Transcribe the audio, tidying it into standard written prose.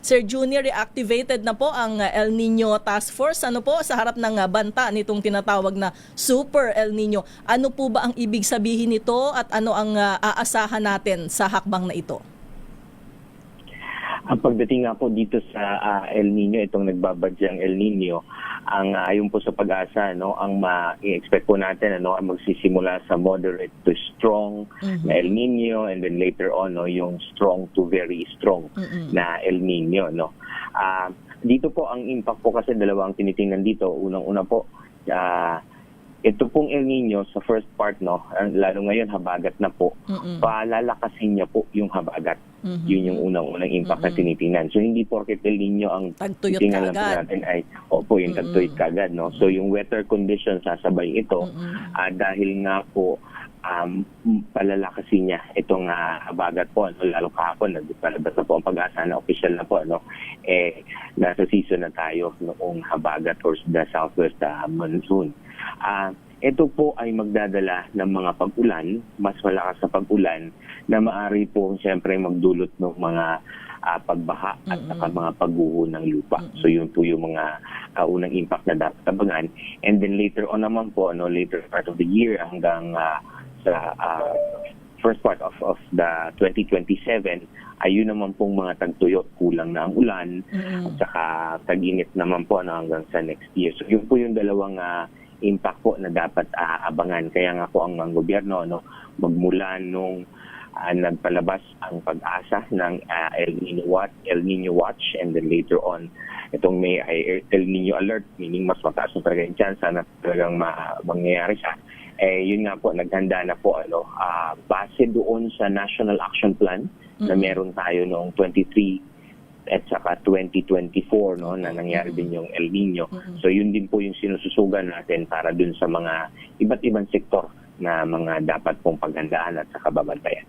Sir Junior, reactivated na po ang El Nino Task Force. Ano po sa harap ng banta nitong tinatawag na Super El Nino? Ano po ba ang ibig sabihin nito at ano ang aasahan natin sa hakbang na ito? Ang pagdating nga po dito sa El Nino, itong nagbabadyang El Nino, ang ayon po sa pag-asa, no, ang ma-expect po natin ang magsisimula sa moderate to strong na El Nino, and then later on yung strong to very strong na El Nino, no. Dito po ang impact po kasi dalawang tinitingnan dito. Unang-una po, ito pong El Nino sa first part, no, lalo ngayon habagat na po, palalakasin niya po yung habagat. Yun yung unang-unang impact na tinitingnan. So hindi porket El Nino ang titingnan lang po natin ay yung tagtuyot kagad, no. So yung weather conditions sasabay ito dahil nga po palalakasin niya itong habagat po, lalo kahapon nagpalabas na po ang pag-asa na official na po, nasa season na tayo noong habagat or the southwest monsoon. Ito po ay magdadala ng mga pag-ulan, mas malakas sa pag-ulan na maaari po siyempre magdulot ng mga pagbaha at saka mga pagguho ng lupa. So yun po yung mga unang impact na dapat abangan. And then later on naman po, later part of the year hanggang sa first part of the 2027, ayun naman pong mga tagtuyot, kulang na ang ulan, at saka tag-init naman po hanggang sa next year. So yun po yung dalawang impact po na dapat abangan. Kaya nga po ang mga gobyerno magmula nung nagpalabas ang pag-asa ng El Nino Watch, and then later on itong may El Nino Alert, meaning mas mataas na talaga yung chance na talagang mangyayari siya. Yun nga po, naghanda na po base doon sa National Action Plan na meron tayo noong 23 at saka 2024 na nangyari din yung El Nino. So yun din po yung sinususugan natin para dun sa mga iba't ibang sektor na mga dapat pong paghandaan at saka babantayan.